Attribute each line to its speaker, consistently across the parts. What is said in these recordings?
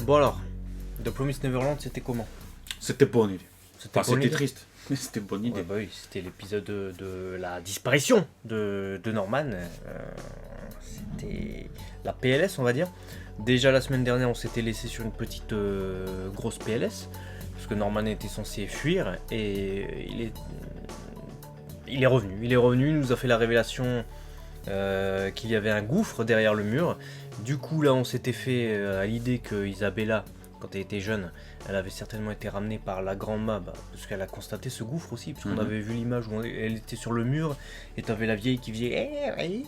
Speaker 1: Bon alors, The Promised Neverland, c'était comment?
Speaker 2: C'était bonne idée.
Speaker 1: C'était
Speaker 2: C'était triste, mais c'était bonne idée.
Speaker 1: Ouais, bah oui, c'était l'épisode de la disparition de Norman. C'était la PLS, on va dire. Déjà la semaine dernière, on s'était laissé sur une petite grosse PLS, parce que Norman était censé fuir, et il est revenu. Il nous a fait la révélation qu'il y avait un gouffre derrière le mur. Du coup, là, on s'était fait à l'idée que Isabella, quand elle était jeune, elle avait certainement été ramenée par la grand-mère, parce qu'elle a constaté ce gouffre aussi, parce qu'on avait vu l'image où elle était sur le mur, et t'avais la vieille qui faisait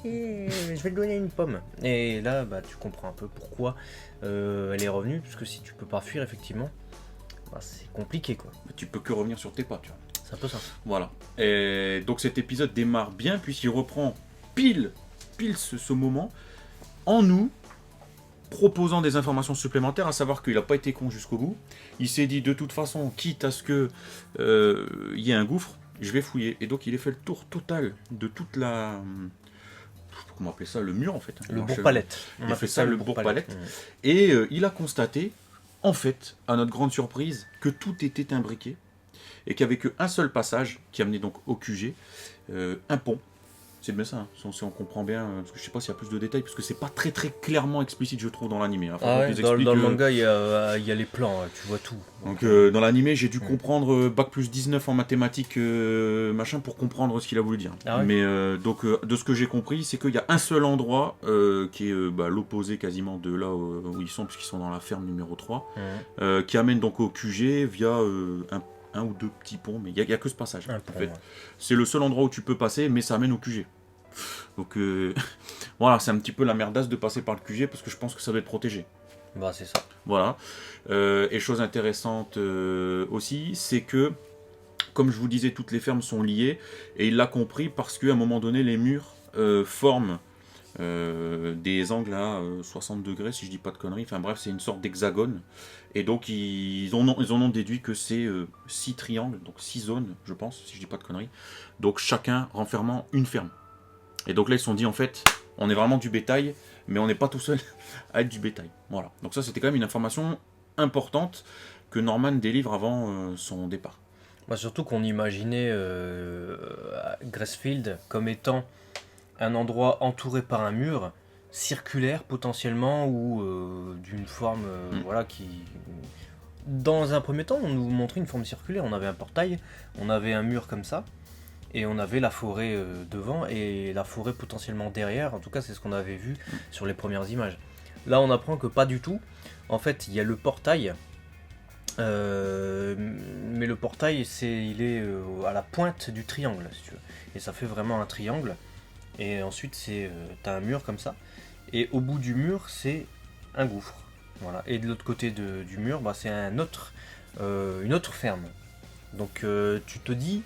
Speaker 1: je vais te donner une pomme. Et là, tu comprends un peu pourquoi elle est revenue, parce que si tu peux pas fuir, effectivement, c'est compliqué, quoi.
Speaker 2: Mais tu peux que revenir sur tes pas, tu vois.
Speaker 1: C'est un peu ça.
Speaker 2: Voilà. Et donc cet épisode démarre bien, puisqu'il reprend pile ce moment en nous, proposant des informations supplémentaires, à savoir qu'il n'a pas été con jusqu'au bout. Il s'est dit de toute façon, quitte à ce que y ait un gouffre, je vais fouiller. Et donc il a fait le tour total de toute la... Comment appeler ça? Le mur en fait.
Speaker 1: Le bourg-palette.
Speaker 2: Il a fait ça le bourg-palette. Et il a constaté, en fait, à notre grande surprise, que tout était imbriqué. Et qu'il n'y avait qu'un seul passage qui amenait donc au QG, un pont. C'est bien ça, hein, si on comprend bien, parce que je sais pas s'il y a plus de détails, parce que c'est pas très très clairement explicite, je trouve, dans l'animé. Hein.
Speaker 1: Dans le manga, il y a les plans, tu vois tout.
Speaker 2: Donc dans l'animé, j'ai dû comprendre Bac plus 19 en mathématiques, machin, pour comprendre ce qu'il a voulu dire.
Speaker 1: Ah ouais.
Speaker 2: Mais donc, de ce que j'ai compris, c'est qu'il y a un seul endroit qui est l'opposé quasiment de là où ils sont, puisqu'ils sont dans la ferme numéro 3, qui amène donc au QG via un ou deux petits ponts, mais il n'y a que ce passage. En fait. C'est le seul endroit où tu peux passer, mais ça amène au QG. Donc voilà, c'est un petit peu la merdasse de passer par le QG, parce que je pense que ça doit être protégé.
Speaker 1: C'est ça.
Speaker 2: Voilà. Et chose intéressante aussi, c'est que, comme je vous disais, toutes les fermes sont liées, et il l'a compris parce qu'à un moment donné, les murs forment des angles à 60 degrés, si je dis pas de conneries. Enfin bref, c'est une sorte d'hexagone. Et donc ils en ont déduit que c'est 6 triangles, donc 6 zones, je pense, si je dis pas de conneries. Donc chacun renfermant une ferme. Et donc là ils se sont dit, en fait, on est vraiment du bétail, mais on n'est pas tout seul à être du bétail. Voilà. Donc ça, c'était quand même une information importante que Norman délivre avant son départ.
Speaker 1: Surtout qu'on imaginait Gracefield comme étant un endroit entouré par un mur circulaire potentiellement, ou d'une forme qui... Dans un premier temps, on nous montrait une forme circulaire. On avait un portail, on avait un mur comme ça, et on avait la forêt devant et la forêt potentiellement derrière. En tout cas, c'est ce qu'on avait vu sur les premières images. Là, on apprend que pas du tout. En fait, il y a le portail, mais le portail, il est à la pointe du triangle, si tu veux. Et ça fait vraiment un triangle. Et ensuite, t'as un mur comme ça. Et au bout du mur, c'est un gouffre. Voilà. Et de l'autre côté du mur, c'est une autre ferme. Donc tu te dis,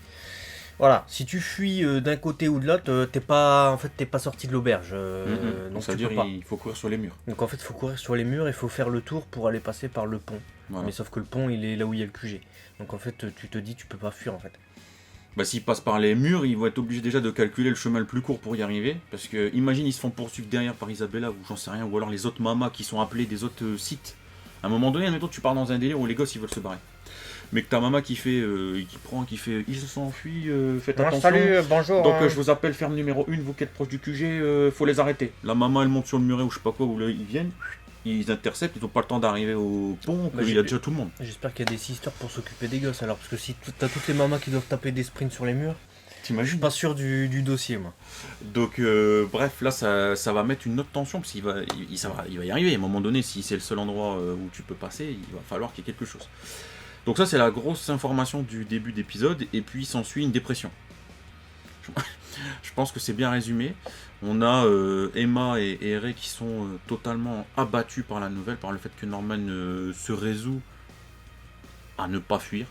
Speaker 1: voilà, si tu fuis d'un côté ou de l'autre, t'es pas sorti de l'auberge.
Speaker 2: Donc ça veut dire qu'il faut courir sur les murs.
Speaker 1: Donc en fait, il faut courir sur les murs et il faut faire le tour pour aller passer par le pont. Voilà. Mais sauf que le pont, il est là où il y a le QG. Donc en fait, tu te dis, tu peux pas fuir en fait.
Speaker 2: S'ils passent par les murs, ils vont être obligés déjà de calculer le chemin le plus court pour y arriver. Parce que, imagine, ils se font poursuivre derrière par Isabella, ou j'en sais rien, ou alors les autres mamas qui sont appelées des autres sites. À un moment donné, admettons, tu pars dans un délire où les gosses ils veulent se barrer. Mais que ta maman qui fait, ils se s'enfuient, faites attention.
Speaker 1: Salut, bonjour.
Speaker 2: Donc je vous appelle ferme numéro 1, vous qui êtes proche du QG, faut les arrêter. La maman elle monte sur le muret ou je sais pas quoi, où là, ils viennent. Ils interceptent, ils n'ont pas le temps d'arriver au pont, il y a déjà tout le monde.
Speaker 1: J'espère qu'il y a des sisters pour s'occuper des gosses alors, parce que si t'as toutes les mamas qui doivent taper des sprints sur les murs,
Speaker 2: t'imagines ?
Speaker 1: Je suis pas sûr du dossier, moi.
Speaker 2: Donc bref, là ça va mettre une autre tension, parce qu'il va y arriver. À un moment donné, si c'est le seul endroit où tu peux passer, il va falloir qu'il y ait quelque chose. Donc ça c'est la grosse information du début d'épisode, et puis s'ensuit une dépression. Je pense que c'est bien résumé. On a Emma et Ray qui sont totalement abattus par la nouvelle, par le fait que Norman se résout à ne pas fuir.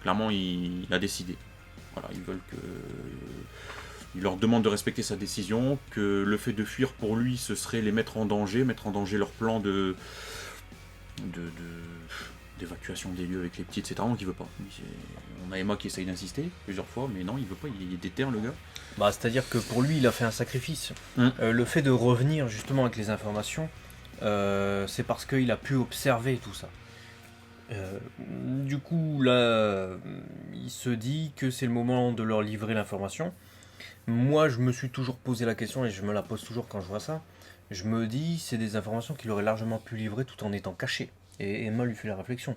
Speaker 2: Clairement, il a décidé. Voilà, il leur demande de respecter sa décision, que le fait de fuir pour lui, ce serait les mettre en danger leur plan d'évacuation des lieux avec les petits, etc. Donc il veut pas. On a Emma qui essaye d'insister plusieurs fois, mais non, il veut pas, il est déter le gars.
Speaker 1: C'est-à-dire que pour lui, il a fait un sacrifice. Le fait de revenir justement avec les informations, c'est parce qu'il a pu observer tout ça. Du coup, là, il se dit que c'est le moment de leur livrer l'information. Moi, je me suis toujours posé la question, et je me la pose toujours quand je vois ça. Je me dis, c'est des informations qu'il aurait largement pu livrer tout en étant caché. Et Emma lui fait la réflexion.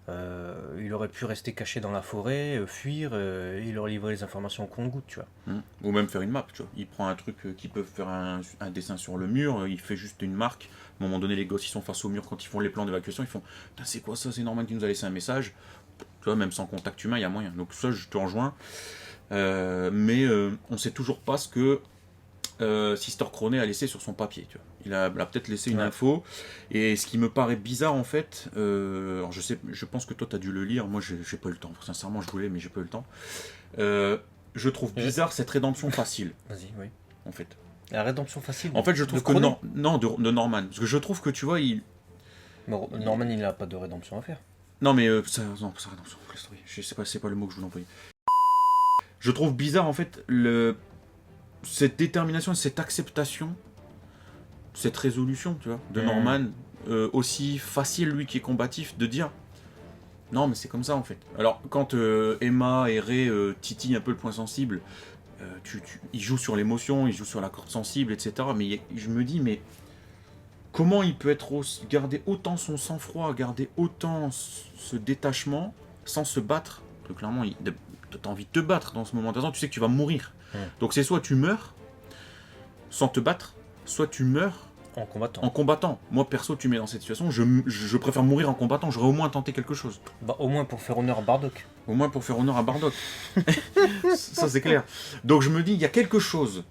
Speaker 1: Il aurait pu rester caché dans la forêt, fuir, et il aurait livré les informations au compte-gouttes, tu vois.
Speaker 2: Ou même faire une map, tu vois. Il prend un truc qui peut faire un dessin sur le mur, il fait juste une marque. À un moment donné, les gosses, ils sont face au mur quand ils font les plans d'évacuation, ils font putain, c'est quoi ça? C'est Norman qui nous a laissé un message. Tu vois, même sans contact humain, il y a moyen. Donc ça, je te rejoins. Mais on sait toujours pas ce que Sister Crone a laissé sur son papier. Tu vois. Il a peut-être laissé une info. Et ce qui me paraît bizarre, en fait, alors je pense que toi, tu as dû le lire. Moi, j'ai pas eu le temps. Sincèrement, je voulais, mais j'ai pas eu le temps. Je trouve bizarre cette rédemption facile.
Speaker 1: Vas-y, oui.
Speaker 2: En fait.
Speaker 1: La rédemption facile.
Speaker 2: En fait, je trouve que de Norman. Parce que je trouve que tu vois,
Speaker 1: Norman, il n'a pas de rédemption à faire.
Speaker 2: Non, mais sa rédemption. Je sais pas, c'est pas le mot que je voulais employer. Je trouve bizarre, en fait, cette détermination, cette acceptation, cette résolution, tu vois, de Norman, aussi facile, lui qui est combatif, de dire non, mais c'est comme ça en fait. Alors, quand Emma et Ray titillent un peu le point sensible, ils jouent sur l'émotion, ils jouent sur la corde sensible, etc. Mais je me dis, mais comment il peut garder autant son sang-froid, garder autant ce détachement sans se battre? Parce que clairement, t'as envie de te battre dans ce moment. De toute façon, tu sais que tu vas mourir. Donc c'est soit tu meurs sans te battre, soit tu meurs en combattant. Moi perso, tu mets dans cette situation, je préfère mourir en combattant, j'aurais au moins tenté quelque chose.
Speaker 1: Bah au moins pour faire honneur à Bardock.
Speaker 2: Au moins pour faire honneur à Bardock. Ça c'est clair. Donc je me dis, il y a quelque chose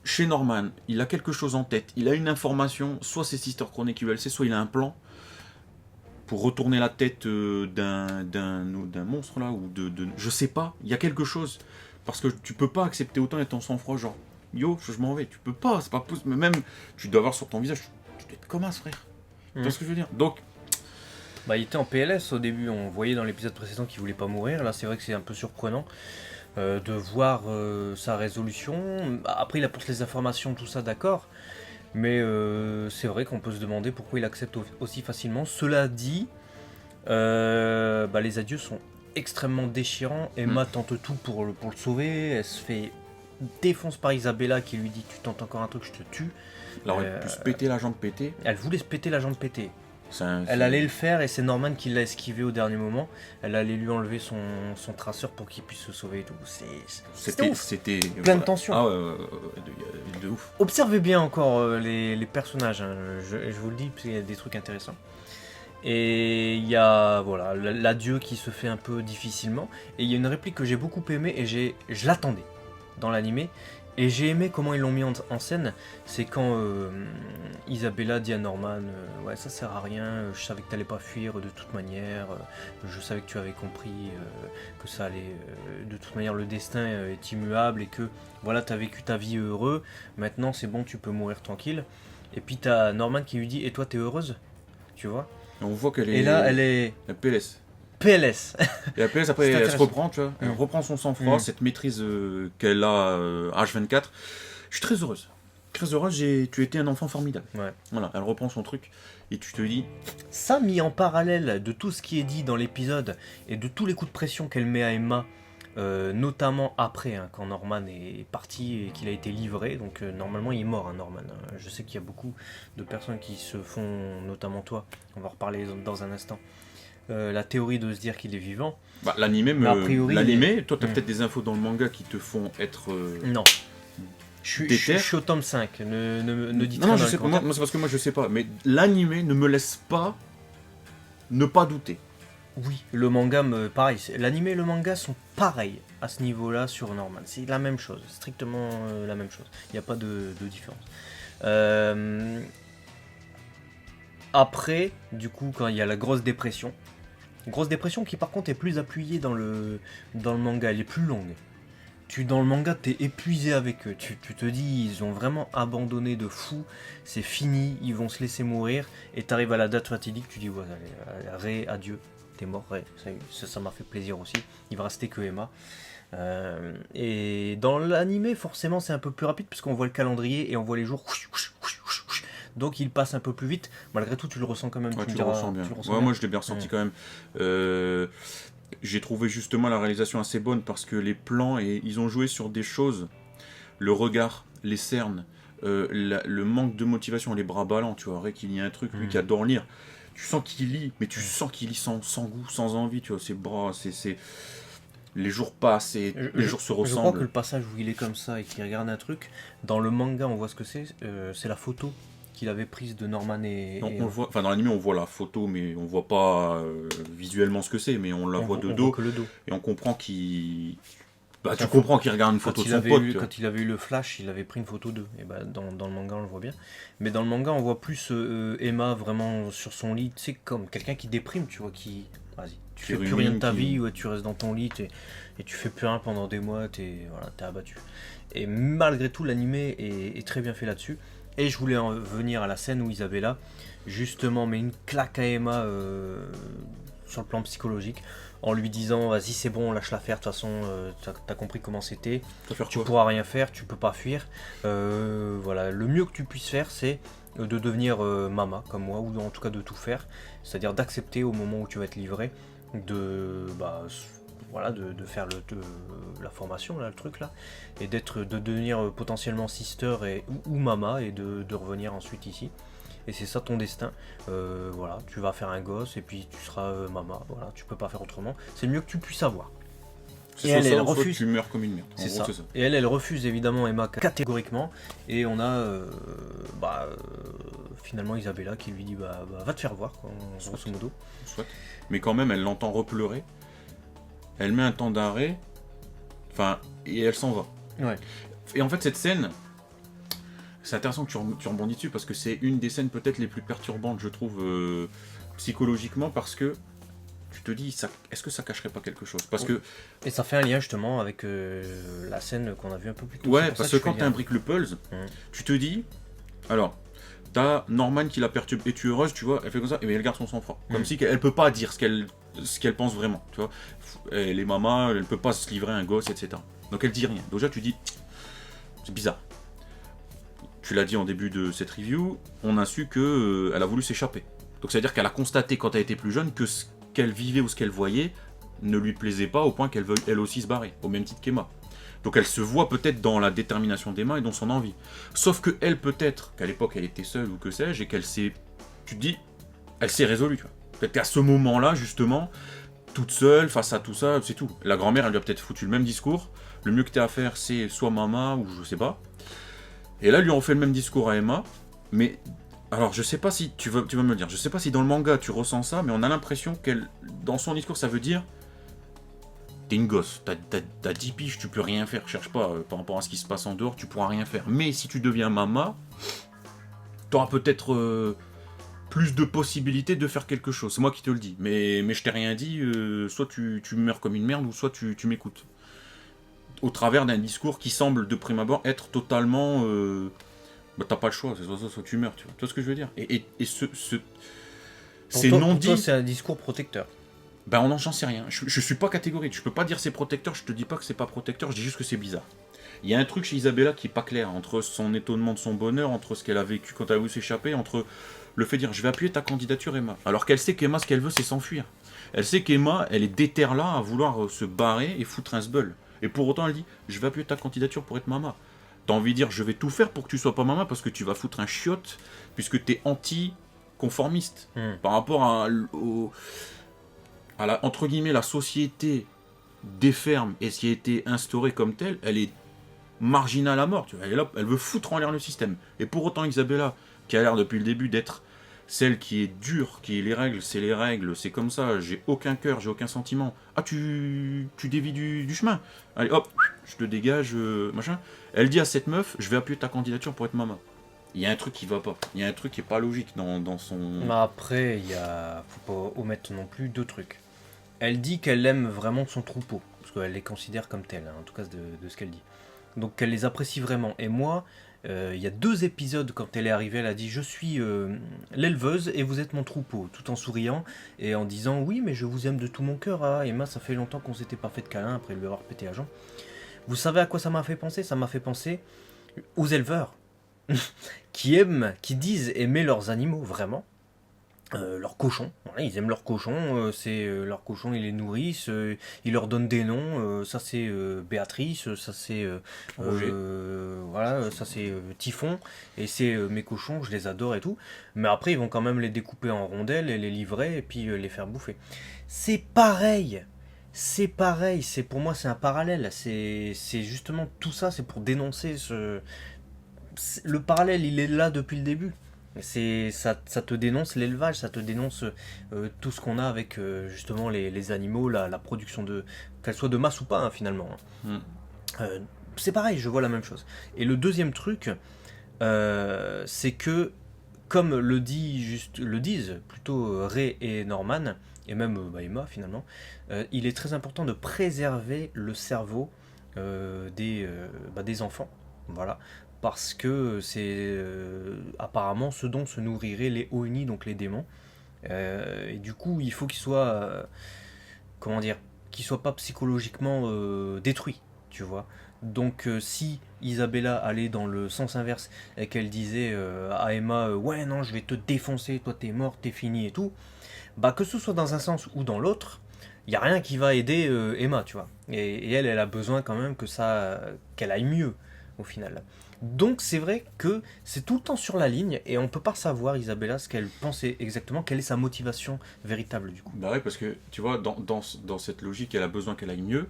Speaker 2: chez Norman, il a quelque chose en tête, il a une information, soit c'est Sister Crone qui veut le sait, soit il a un plan pour retourner la tête d'un monstre là, ou je sais pas, il y a quelque chose. Parce que tu peux pas accepter autant et ton sang-froid, genre, yo, je m'en vais, tu peux pas, c'est pas possible. Mais même, tu dois avoir sur ton visage, tu dois être comme as, frère. Tu vois ce que je veux dire? Donc.
Speaker 1: Bah, il était en PLS au début, on voyait dans l'épisode précédent qu'il voulait pas mourir. Là, c'est vrai que c'est un peu surprenant de voir sa résolution. Après, il apporte les informations, tout ça, d'accord. Mais c'est vrai qu'on peut se demander pourquoi il accepte aussi facilement. Cela dit, les adieux sont extrêmement déchirant. Emma tente tout pour le sauver. Elle se fait défonce par Isabella qui lui dit tu tentes encore un truc, je te tue.
Speaker 2: Elle aurait pu se péter la jambe pétée.
Speaker 1: Elle voulait se péter la jambe pétée. Elle allait le faire et c'est Norman qui l'a esquivé au dernier moment. Elle allait lui enlever son traceur pour qu'il puisse se sauver et tout. C'était plein de tension.
Speaker 2: Ah de ouf.
Speaker 1: Observez bien encore les personnages. Hein. Je vous le dis parce qu'il y a des trucs intéressants. Et il y a voilà, l'adieu qui se fait un peu difficilement. Et il y a une réplique que j'ai beaucoup aimée et je l'attendais dans l'animé. Et j'ai aimé comment ils l'ont mis en scène. C'est quand Isabella dit à Norman ouais, ça sert à rien, je savais que t'allais pas fuir de toute manière, je savais que tu avais compris que ça allait. De toute manière, le destin est immuable et que voilà, t'as vécu ta vie heureux. Maintenant, c'est bon, tu peux mourir tranquille. Et puis t'as Norman qui lui dit et toi, t'es heureuse? Tu vois?
Speaker 2: On voit qu'elle est.
Speaker 1: Et là, elle est.
Speaker 2: La PLS.
Speaker 1: PLS.
Speaker 2: Et la PLS, après, elle se reprend, tu vois. Elle reprend son sang-froid, cette maîtrise qu'elle a H24. Je suis très heureuse. Très heureuse, tu étais un enfant formidable.
Speaker 1: Ouais.
Speaker 2: Voilà, elle reprend son truc et tu te dis.
Speaker 1: Ça, mis en parallèle de tout ce qui est dit dans l'épisode et de tous les coups de pression qu'elle met à Emma, notamment après, hein, quand Norman est parti et qu'il a été livré. Donc, normalement, il est mort, hein, Norman. Je sais qu'il y a beaucoup de personnes qui se font, notamment toi, on va reparler dans un instant. La théorie de se dire qu'il est vivant.
Speaker 2: Bah, l'animé, toi tu as peut-être des infos dans le manga qui te font être.
Speaker 1: Non. Je suis au tome 5. Ne dites
Speaker 2: rien. Non, je sais pas. Moi, c'est parce que moi je sais pas. Mais l'animé ne me laisse pas ne pas douter.
Speaker 1: Oui, le manga, pareil. L'animé et le manga sont pareils à ce niveau-là sur Norman. C'est la même chose, strictement la même chose. Il n'y a pas de différence. Après, du coup, quand il y a la grosse dépression qui par contre est plus appuyée dans le manga, elle est plus longue. Dans le manga, t'es épuisé avec eux. Tu te dis, ils ont vraiment abandonné de fou, c'est fini, ils vont se laisser mourir. Et t'arrives à la date fatidique, tu dis, ouais, Ray, adieu, t'es mort, Ray. Ça m'a fait plaisir aussi. Il va rester que Emma. Et dans l'animé, forcément, c'est un peu plus rapide, puisqu'on voit le calendrier et on voit les jours donc il passe un peu plus vite. Malgré tout, tu le ressens quand même.
Speaker 2: Ouais,
Speaker 1: Tu me
Speaker 2: tu le
Speaker 1: diras,
Speaker 2: ressens bien.
Speaker 1: tu le ressens
Speaker 2: Ouais,
Speaker 1: bien.
Speaker 2: moi je l'ai bien ressenti quand même. J'ai trouvé justement la réalisation assez bonne parce que les plans, et ils ont joué sur des choses, le regard, les cernes, le manque de motivation, les bras ballants, tu vois, qu'il y a un truc, lui qui adore lire. Tu sens qu'il lit, mais tu sens qu'il lit sans goût, sans envie, tu vois, ses bras, les jours passent et les jours se
Speaker 1: Je crois que
Speaker 2: ressemblent.
Speaker 1: le passage où il est comme ça et qu'il regarde un truc, dans le manga, on voit ce que c'est la photo qu'il avait prise de Norman et.
Speaker 2: On le voit, enfin dans l'anime on voit la photo, mais on voit pas visuellement ce que c'est, mais on la voit de
Speaker 1: on
Speaker 2: dos,
Speaker 1: voit que le dos.
Speaker 2: et on comprend qu'il... Bah, tu
Speaker 1: Quand-
Speaker 2: comprends qu'il regarde une photo de son pote, tu vois.
Speaker 1: Quand il avait eu le flash, il avait pris une photo d'eux. Et bah, dans le manga, on le voit bien. Mais dans le manga, on voit plus Emma vraiment sur son lit, tu sais, comme quelqu'un qui déprime, tu vois, qui. Vas-y, tu
Speaker 2: Qui
Speaker 1: fais plus rien de ta
Speaker 2: rumine,
Speaker 1: vie, ouais, tu restes dans ton lit et tu fais plus rien pendant des mois, t'es abattu. Et malgré tout, l'animé est très bien fait là-dessus. Et je voulais en venir à la scène où Isabella, justement, met une claque à Emma sur le plan psychologique, en lui disant vas-y c'est bon, lâche l'affaire, de toute façon t'as compris comment c'était,
Speaker 2: Tu vas faire
Speaker 1: tu
Speaker 2: quoi?
Speaker 1: pourras rien faire, tu peux pas fuir. Voilà, le mieux que tu puisses faire c'est de devenir mama comme moi, ou en tout cas de tout faire, c'est-à-dire d'accepter au moment où tu vas être livré de faire la formation là, le truc là, et de devenir potentiellement sister ou mama et de revenir ensuite ici. Et c'est ça ton destin. Voilà, tu vas faire un gosse et puis tu seras maman. Voilà, tu peux pas faire autrement. C'est le mieux que tu puisses avoir.
Speaker 2: C'est
Speaker 1: Et
Speaker 2: soit
Speaker 1: elle,
Speaker 2: ça,
Speaker 1: elle
Speaker 2: ou soit
Speaker 1: refuse.
Speaker 2: tu meurs comme une merde. En
Speaker 1: C'est
Speaker 2: gros,
Speaker 1: ça.
Speaker 2: c'est ça.
Speaker 1: Et elle refuse évidemment Emma catégoriquement. Et on a finalement Isabella qui lui dit va te faire voir, quoi, grosso modo.
Speaker 2: Soit. Mais quand même, elle l'entend repleurer. Elle met un temps d'arrêt. Enfin, et elle s'en va.
Speaker 1: Ouais.
Speaker 2: Et en fait, cette scène, c'est intéressant que tu rebondis dessus parce que c'est une des scènes peut-être les plus perturbantes, je trouve, psychologiquement, parce que tu te dis, est-ce que ça cacherait pas quelque chose? Parce que
Speaker 1: Et ça fait un lien justement avec la scène qu'on a vue un peu plus tôt.
Speaker 2: ouais,
Speaker 1: C'est pour
Speaker 2: parce
Speaker 1: ça
Speaker 2: que quand
Speaker 1: je fais
Speaker 2: tu
Speaker 1: lien.
Speaker 2: imbriques le pulse, tu te dis, alors, t'as Norman qui la perturbe, et tu es heureuse, tu vois, elle fait comme ça, et bien elle garde son sang-froid. Comme si elle peut pas dire ce qu'elle pense vraiment, tu vois. Elle est maman, elle peut pas se livrer à un gosse, etc. Donc elle dit rien. Déjà tu dis, c'est bizarre. Tu l'as dit en début de cette review, on a su que elle a voulu s'échapper. Donc ça veut dire qu'elle a constaté quand elle était plus jeune que ce qu'elle vivait ou ce qu'elle voyait ne lui plaisait pas au point qu'elle veuille elle aussi se barrer, au même titre qu'Emma. Donc elle se voit peut-être dans la détermination d'Emma et dans son envie. Sauf que elle, peut-être, qu'à l'époque elle était seule ou que sais-je, et qu'elle s'est... Tu te dis, elle s'est résolue, tu vois. Peut-être qu'à ce moment-là, justement, toute seule, face à tout ça, c'est tout. La grand-mère, elle lui a peut-être foutu le même discours. Le mieux que tu as à faire, c'est soit maman ou je sais pas. Et là, lui, on fait le même discours à Emma. Mais, alors, je sais pas si, tu vas me le dire, je sais pas si dans le manga tu ressens ça, mais on a l'impression qu'elle, dans son discours, ça veut dire... T'es une gosse, t'as 10 piges, tu peux rien faire, cherche pas, par rapport à ce qui se passe en dehors, tu pourras rien faire. Mais si tu deviens maman, t'auras peut-être plus de possibilités de faire quelque chose. C'est moi qui te le dis. Mais je t'ai rien dit, soit tu meurs comme une merde, ou soit tu m'écoutes. Au travers d'un discours qui semble, de prime abord, être totalement... t'as pas le choix, c'est soit ça, soit tu meurs, tu vois ce que je veux dire. Et c'est non dit...
Speaker 1: Pour toi, c'est un discours protecteur.
Speaker 2: Ben on j'en sais rien, je suis pas catégorique, je peux pas dire c'est protecteur, je te dis pas que c'est pas protecteur, je dis juste que c'est bizarre. Il y a un truc chez Isabella qui est pas clair, entre son étonnement de son bonheur, entre ce qu'elle a vécu quand elle a voulu s'échapper, entre le fait de dire je vais appuyer ta candidature Emma, alors qu'elle sait qu'Emma ce qu'elle veut c'est s'enfuir. Elle sait qu'Emma elle est déterre là à vouloir se barrer et foutre un sbeul. Et pour autant elle dit je vais appuyer ta candidature pour être maman. T'as envie de dire je vais tout faire pour que tu sois pas maman parce que tu vas foutre un chiotte puisque t'es anti-conformiste par rapport entre guillemets, la société des fermes et ce qui a été instauré comme tel, elle est marginale à mort. Tu vois, elle est là, elle veut foutre en l'air le système. Et pour autant, Isabella, qui a l'air depuis le début d'être celle qui est dure, qui est les règles, c'est comme ça, j'ai aucun cœur, j'ai aucun sentiment. Ah, tu dévies du chemin. Allez, hop, je te dégage, machin. Elle dit à cette meuf, je vais appuyer ta candidature pour être maman. Il y a un truc qui va pas. Il y a un truc qui est pas logique dans son...
Speaker 1: Mais après, faut pas omettre non plus deux trucs. Elle dit qu'elle aime vraiment son troupeau, parce qu'elle les considère comme tels, hein, en tout cas de ce qu'elle dit. Donc qu'elle les apprécie vraiment. Et moi, il y a 2 épisodes, quand elle est arrivée, elle a dit « Je suis l'éleveuse et vous êtes mon troupeau », tout en souriant et en disant « Oui, mais je vous aime de tout mon cœur, hein. Emma, ça fait longtemps qu'on s'était pas fait de câlin après lui avoir pété la jambe. » Vous savez à quoi ça m'a fait penser? Ça m'a fait penser aux éleveurs. qui disent aimer leurs animaux, vraiment. Leurs cochons, voilà, ils aiment leurs cochons, leurs cochons ils les nourrissent, ils leur donnent des noms, ça c'est Béatrice, ça c'est
Speaker 2: Roger.
Speaker 1: voilà, ça c'est Typhon, et c'est mes cochons, je les adore et tout, mais après ils vont quand même les découper en rondelles et les livrer et puis les faire bouffer. C'est pareil, c'est pour moi c'est un parallèle, c'est justement tout ça, c'est pour dénoncer le parallèle il est là depuis le début. Ça te dénonce l'élevage, ça te dénonce tout ce qu'on a avec justement les animaux, la production de. Qu'elle soit de masse ou pas, hein, finalement.
Speaker 2: Mm.
Speaker 1: Euh, c'est pareil, je vois la même chose. Et le deuxième truc, c'est que, comme le disent plutôt Ray et Norman, et même Emma finalement, il est très important de préserver le cerveau des enfants. Voilà, parce que c'est apparemment ce dont se nourriraient les Oni, donc les démons. Et du coup, il faut qu'ils soient, comment dire, qu'ils soient pas psychologiquement détruits, tu vois. Donc, si Isabella allait dans le sens inverse et qu'elle disait à Emma, ouais, non, je vais te défoncer, toi t'es mort, t'es fini et tout, bah que ce soit dans un sens ou dans l'autre, il y a rien qui va aider Emma, tu vois. Et elle a besoin quand même qu'elle aille mieux au final. Donc c'est vrai que c'est tout le temps sur la ligne et on peut pas savoir Isabella ce qu'elle pensait exactement, quelle est sa motivation véritable du coup.
Speaker 2: Bah ouais, parce que tu vois, dans cette logique, elle a besoin qu'elle aille mieux,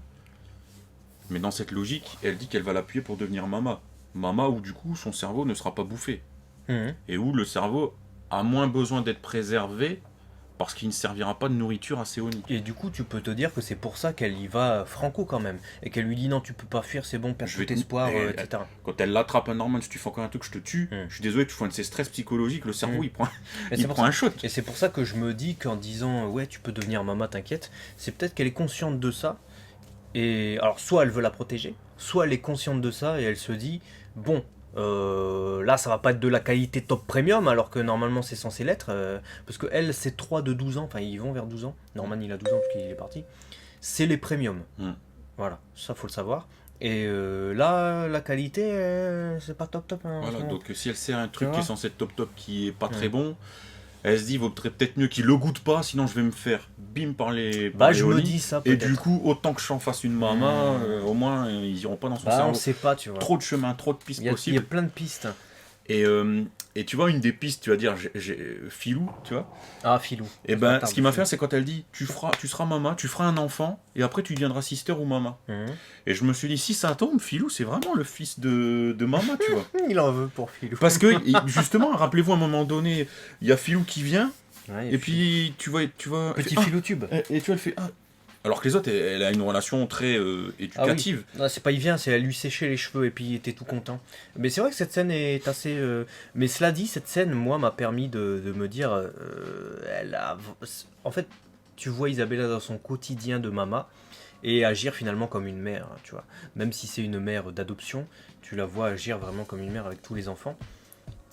Speaker 2: mais dans cette logique, elle dit qu'elle va l'appuyer pour devenir Mama. Mama où du coup son cerveau ne sera pas bouffé.
Speaker 1: Mhm.
Speaker 2: Et où le cerveau a moins besoin d'être préservé parce qu'il ne servira pas de nourriture à ses Oni.
Speaker 1: Et du coup tu peux te dire que c'est pour ça qu'elle y va franco quand même et qu'elle lui dit non tu peux pas fuir c'est bon perds
Speaker 2: Je vais
Speaker 1: tout
Speaker 2: te...
Speaker 1: espoir
Speaker 2: et-
Speaker 1: etc.
Speaker 2: Quand elle l'attrape un Norman, si tu fais encore un truc, je te tue.
Speaker 1: Mhm.
Speaker 2: Je suis désolé, tu fais un de ces stress psychologiques, le cerveau
Speaker 1: Mhm.
Speaker 2: il prend,
Speaker 1: Et
Speaker 2: il
Speaker 1: c'est pour
Speaker 2: prend
Speaker 1: ça
Speaker 2: un shot.
Speaker 1: et c'est pour ça que je me dis qu'en disant ouais tu peux devenir maman t'inquiète, c'est peut-être qu'elle est consciente de ça. Et alors, soit elle veut la protéger, soit elle est consciente de ça et elle se dit bon, là ça va pas être de la qualité top premium alors que normalement c'est censé l'être. Parce que elle, c'est 3 de 12 ans, enfin ils vont vers 12 ans. Norman il a 12 ans parce qu'il est parti. C'est les premiums.
Speaker 2: Mm.
Speaker 1: Voilà, ça faut le savoir. Et là, la qualité, c'est pas top top hein, en ce
Speaker 2: Voilà,
Speaker 1: moment.
Speaker 2: donc si elle sert un
Speaker 1: Tu
Speaker 2: truc qui est
Speaker 1: vois.
Speaker 2: censé être top top qui est pas très
Speaker 1: Mm.
Speaker 2: bon, elle se dit vaudrait peut-être mieux qu'il le goûte pas, sinon je vais me faire bim par
Speaker 1: Bah
Speaker 2: les
Speaker 1: je me
Speaker 2: Oni.
Speaker 1: dis ça
Speaker 2: Et du
Speaker 1: peut-être.
Speaker 2: coup, autant que j'en fasse une mama,
Speaker 1: Mm.
Speaker 2: au moins ils iront pas dans son
Speaker 1: Bah on
Speaker 2: cerveau.
Speaker 1: sait pas, tu vois.
Speaker 2: Trop de chemins, trop de pistes
Speaker 1: Il y a
Speaker 2: possibles.
Speaker 1: plein de pistes.
Speaker 2: Et, et tu vois, une des pistes, tu vas dire, Filou, tu vois.
Speaker 1: Ah, Filou.
Speaker 2: Et
Speaker 1: Ça
Speaker 2: ben,
Speaker 1: m'attarde,
Speaker 2: ce qui m'a
Speaker 1: Filou.
Speaker 2: fait, c'est quand elle dit, tu seras maman, tu feras un enfant, et après tu deviendras sister ou mama.
Speaker 1: Mhm.
Speaker 2: Et je me suis dit, si ça tombe, Filou, c'est vraiment le fils de mama, tu vois.
Speaker 1: Il en veut pour Filou.
Speaker 2: Parce que, justement, rappelez-vous, à un moment donné, il y a Filou qui vient,
Speaker 1: Ouais,
Speaker 2: et puis tu vois, elle
Speaker 1: petit
Speaker 2: fait,
Speaker 1: Filou tube.
Speaker 2: et tu vois, elle fait, ah. Alors que les autres, elle a une relation très
Speaker 1: Ah oui.
Speaker 2: éducative.
Speaker 1: Non, c'est pas il vient, c'est elle lui sécher les cheveux et puis il était tout content. Mais c'est vrai que cette scène est assez. Mais cela dit, cette scène, moi, m'a permis de me dire. Elle a. En fait, tu vois Isabella dans son quotidien de maman et agir finalement comme une mère, hein, tu vois. Même si c'est une mère d'adoption, tu la vois agir vraiment comme une mère avec tous les enfants.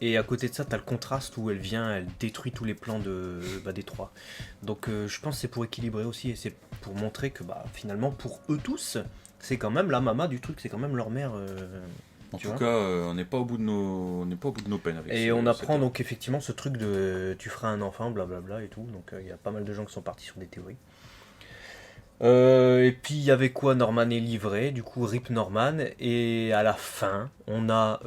Speaker 1: Et à côté de ça, t'as le contraste où elle vient, elle détruit tous les plans des trois. Donc je pense que c'est pour équilibrer aussi et c'est pour montrer que finalement pour eux tous, c'est quand même la maman du truc, c'est quand même leur mère.
Speaker 2: En
Speaker 1: Tu
Speaker 2: tout
Speaker 1: vois.
Speaker 2: cas, on n'est pas au bout de nos peines avec
Speaker 1: Et on
Speaker 2: cette
Speaker 1: apprend
Speaker 2: œuvre.
Speaker 1: donc effectivement ce truc de tu feras un enfant, blablabla et tout. Donc il y a pas mal de gens qui sont partis sur des théories. Et puis il y avait quoi? Norman est livré, du coup Rip Norman, et à la fin on a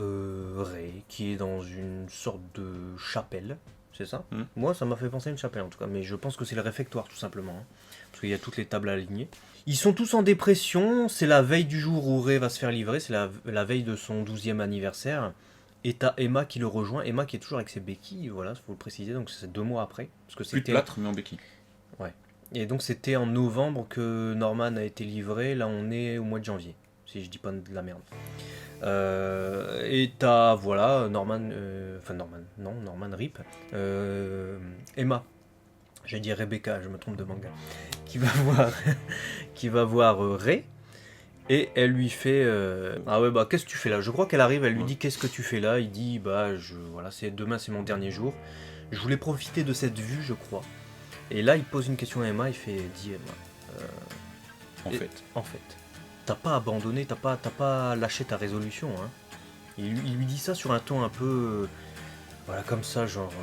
Speaker 1: Ray qui est dans une sorte de chapelle, c'est ça?
Speaker 2: Mm.
Speaker 1: Moi ça m'a fait penser à une chapelle en tout cas, mais je pense que c'est le réfectoire tout simplement, hein, parce qu'il y a toutes les tables alignées. Ils sont tous en dépression, c'est la veille du jour où Ray va se faire livrer, c'est la veille de son 12e anniversaire, et t'as Emma qui le rejoint, Emma qui est toujours avec ses béquilles, voilà, faut le préciser, donc c'est 2 mois après, parce que
Speaker 2: Plus de
Speaker 1: c'était...
Speaker 2: plâtre, mais en béquille.
Speaker 1: Ouais. Et donc c'était en novembre que Norman a été livré, là on est au mois de janvier, si je dis pas de la merde. Et t'as, voilà, Norman Rip, Emma, j'ai dit Rebecca, je me trompe de manga, qui va voir, qui va voir Ray, et elle lui fait ah ouais qu'est-ce que tu fais là? Je crois qu'elle arrive, elle lui dit qu'est-ce que tu fais là? Il dit voilà, demain c'est mon dernier jour, je voulais profiter de cette vue je crois. Et là, il pose une question à Emma, il fait dis Emma,
Speaker 2: En
Speaker 1: Et-
Speaker 2: fait.
Speaker 1: en fait, t'as pas abandonné, t'as pas lâché ta résolution, hein. Il lui dit ça sur un ton un peu... voilà, comme ça, genre...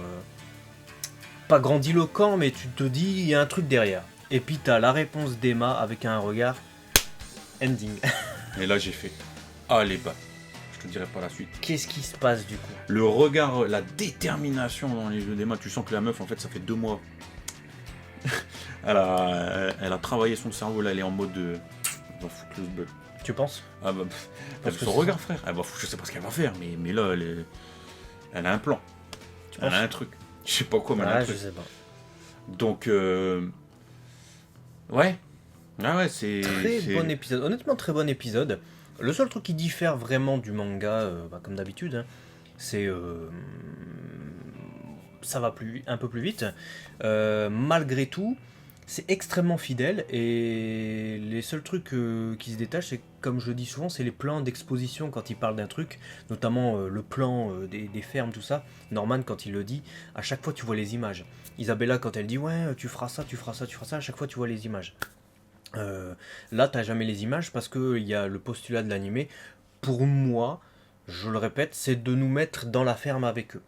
Speaker 1: pas grandiloquent, mais tu te dis, il y a un truc derrière. Et puis t'as la réponse d'Emma avec un regard... ending.
Speaker 2: Et là, j'ai fait, allez, bah, je te dirai pas la suite.
Speaker 1: Qu'est-ce qui se passe, du coup?
Speaker 2: Le regard, la détermination dans les yeux d'Emma, tu sens que la meuf, en fait, ça fait 2 mois. Elle a travaillé son cerveau, là, elle est en mode... elle va foutre le bug.
Speaker 1: Tu penses?
Speaker 2: Ah bah,
Speaker 1: Parce que
Speaker 2: son
Speaker 1: c'est
Speaker 2: regard, frère. Je sais pas ce qu'elle va faire, mais là, elle a un plan.
Speaker 1: Tu
Speaker 2: Elle
Speaker 1: penses?
Speaker 2: a un truc. Je sais pas quoi, mais elle a un
Speaker 1: Ah, je
Speaker 2: truc.
Speaker 1: sais pas.
Speaker 2: Donc, ouais. Ah ouais, c'est...
Speaker 1: Très bon épisode. Honnêtement, très bon épisode. Le seul truc qui diffère vraiment du manga, comme d'habitude, hein, c'est... ça va un peu plus vite. Malgré tout, c'est extrêmement fidèle. Et les seuls trucs qui se détachent, c'est, comme je le dis souvent, c'est les plans d'exposition quand il parle d'un truc. Notamment le plan des fermes, tout ça. Norman, quand il le dit, à chaque fois, tu vois les images. Isabella, quand elle dit, ouais, tu feras ça, tu feras ça, tu feras ça, à chaque fois, tu vois les images. Là, t'as jamais les images parce qu'il y a le postulat de l'animé. Pour moi, je le répète, c'est de nous mettre dans la ferme avec eux.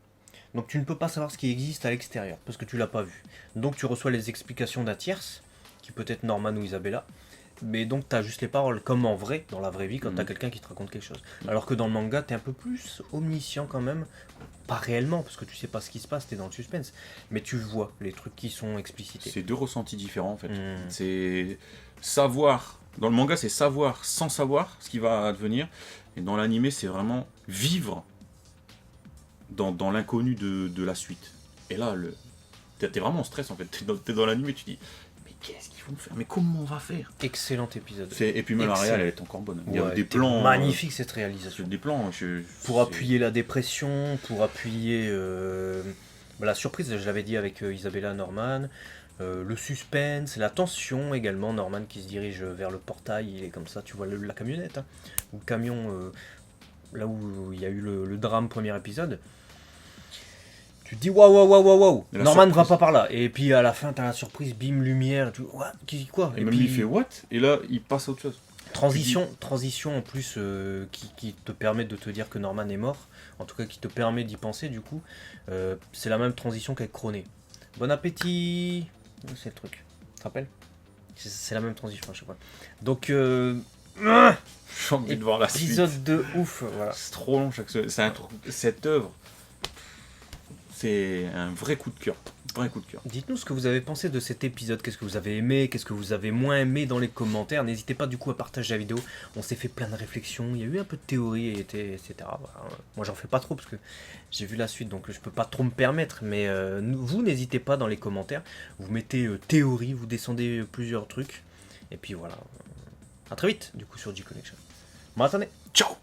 Speaker 1: Donc tu ne peux pas savoir ce qui existe à l'extérieur parce que tu l'as pas vu. Donc tu reçois les explications d'un tierce, qui peut être Norman ou Isabella. Mais donc t'as juste les paroles, comme en vrai, dans la vraie vie, quand t'as quelqu'un qui te raconte quelque chose. Alors que dans le manga, t'es un peu plus omniscient quand même. Pas réellement, parce que tu sais pas ce qui se passe, t'es dans le suspense. Mais tu vois les trucs qui sont explicités.
Speaker 2: C'est 2 ressentis différents, en fait. C'est savoir... Dans le manga, c'est savoir sans savoir ce qui va advenir. Et dans l'animé, c'est vraiment vivre dans l'inconnu de la suite. Et là, t'es vraiment en stress, en fait. T'es dans l'animé, tu dis... Mais qu'est-ce qu'ils vont faire? Mais comment on va faire?
Speaker 1: Excellent épisode.
Speaker 2: Et puis même la réal, elle est encore bonne. Il y a
Speaker 1: Ouais,
Speaker 2: des plans...
Speaker 1: magnifique cette réalisation.
Speaker 2: Des plans...
Speaker 1: Pour appuyer la dépression, pour appuyer la surprise, je l'avais dit avec Isabella Norman, le suspense, la tension également. Norman qui se dirige vers le portail, il est comme ça, tu vois la camionnette, hein, ou le camion, là où il y a eu le drame premier épisode. Tu te dis waouh waouh waouh waouh, Norman ne va pas par là. Et puis à la fin, t'as la surprise, bim, lumière, tu quoi?
Speaker 2: Et même puis, il fait what? Et là, il passe à autre chose.
Speaker 1: Transition en plus qui te permet de te dire que Norman est mort, en tout cas qui te permet d'y penser du coup. C'est la même transition qu'avec Chroné. Bon appétit. C'est le truc. Tu te rappelles? C'est la même transition à chaque fois. Donc
Speaker 2: j'ai envie de voir la suite.
Speaker 1: Épisode de ouf, voilà.
Speaker 2: C'est trop long cette œuvre. C'est un vrai coup de cœur.
Speaker 1: Dites-nous ce que vous avez pensé de cet épisode. Qu'est-ce que vous avez aimé? Qu'est-ce que vous avez moins aimé dans les commentaires? N'hésitez pas du coup à partager la vidéo. On s'est fait plein de réflexions. Il y a eu un peu de théorie, etc. Voilà. Moi, j'en fais pas trop parce que j'ai vu la suite, donc je peux pas trop me permettre. Mais vous, n'hésitez pas dans les commentaires. Vous mettez théorie, vous descendez plusieurs trucs. Et puis voilà. À très vite, du coup, sur G-Connection. Bon, attendez.
Speaker 2: Ciao.